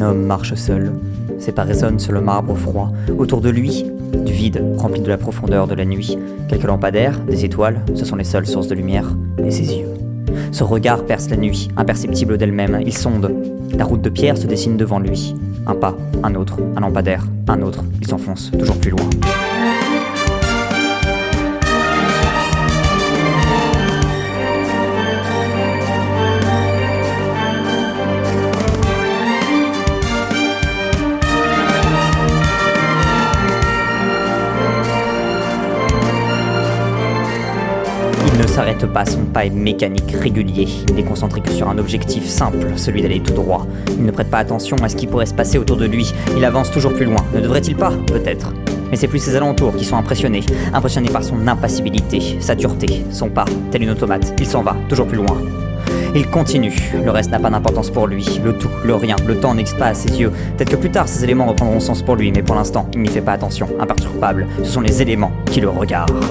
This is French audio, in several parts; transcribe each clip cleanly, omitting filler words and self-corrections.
homme marche seul. Ses pas résonnent sur le marbre froid. Autour de lui, du vide rempli de la profondeur de la nuit. Quelques lampadaires, des étoiles, ce sont les seules sources de lumière, et ses yeux. Ce regard perce la nuit, imperceptible d'elle-même. Il sonde. La route de pierre se dessine devant lui. Un pas, un autre, un lampadaire, un autre. Il s'enfonce toujours plus loin. Il ne s'arrête pas, son pas est mécanique, régulier. Il n'est concentré que sur un objectif simple, celui d'aller tout droit. Il ne prête pas attention à ce qui pourrait se passer autour de lui. Il avance toujours plus loin. Ne devrait-il pas ? Peut-être. Mais c'est plus ses alentours qui sont impressionnés par son impassibilité, sa dureté, son pas, tel une automate. Il s'en va, toujours plus loin. Il continue, le reste n'a pas d'importance pour lui, le tout, le rien, le temps n'existe pas à ses yeux. Peut-être que plus tard ces éléments reprendront sens pour lui, mais pour l'instant, il n'y fait pas attention, imperturbable. Ce sont les éléments qui le regardent.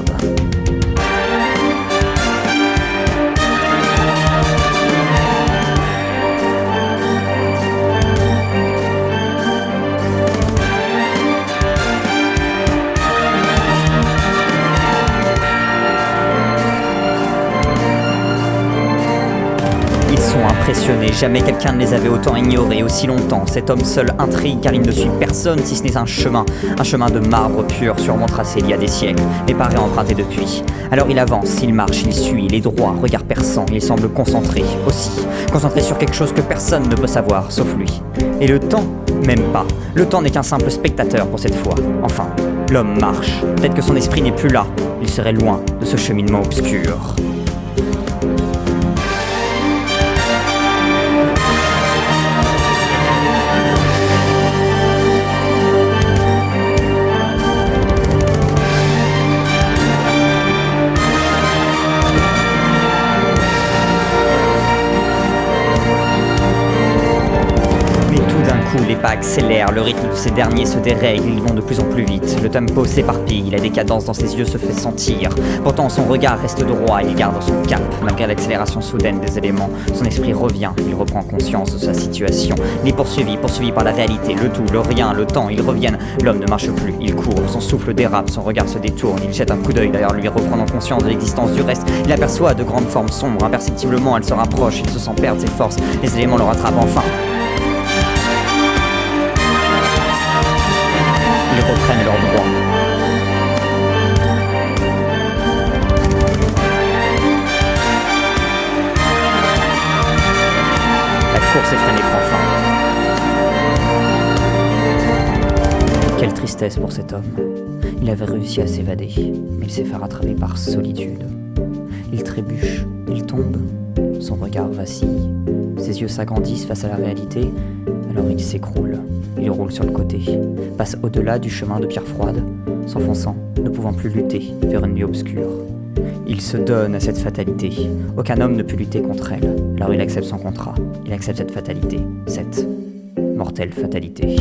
Impressionnés, jamais quelqu'un ne les avait autant ignorés aussi longtemps. Cet homme seul intrigue car il ne suit personne si ce n'est un chemin de marbre pur, sûrement tracé il y a des siècles, mais pas réemprunté depuis. Alors il avance, il marche, il suit, il est droit, regard perçant, il semble concentré aussi, concentré sur quelque chose que personne ne peut savoir, sauf lui. Et le temps, même pas. Le temps n'est qu'un simple spectateur pour cette fois. Enfin, l'homme marche. Peut-être que son esprit n'est plus là. Il serait loin de ce cheminement obscur. Les pas accélèrent, le rythme de ces derniers se dérègle, ils vont de plus en plus vite. Le tempo s'éparpille, la décadence dans ses yeux se fait sentir. Pourtant son regard reste droit, il garde son cap. Malgré l'accélération soudaine des éléments, son esprit revient, il reprend conscience de sa situation. Il est poursuivi par la réalité, le tout, le rien, le temps, ils reviennent. L'homme ne marche plus, il court, son souffle dérape, son regard se détourne. Il jette un coup d'œil derrière lui, reprenant conscience de l'existence du reste. Il aperçoit de grandes formes sombres, imperceptiblement elles se rapprochent, il se sent perdre ses forces. Les éléments le rattrapent enfin. Ils reprennent leurs droits. La course effrénée prend fin. Quelle tristesse pour cet homme. Il avait réussi à s'évader, mais il s'est fait rattraper par solitude. Il trébuche, il tombe, son regard vacille, ses yeux s'agrandissent face à la réalité, alors il s'écroule. Il roule sur le côté, passe au-delà du chemin de pierre froide, s'enfonçant, ne pouvant plus lutter vers une nuit obscure. Il se donne à cette fatalité. Aucun homme ne peut lutter contre elle. Alors il accepte son contrat. Il accepte cette fatalité, cette mortelle fatalité.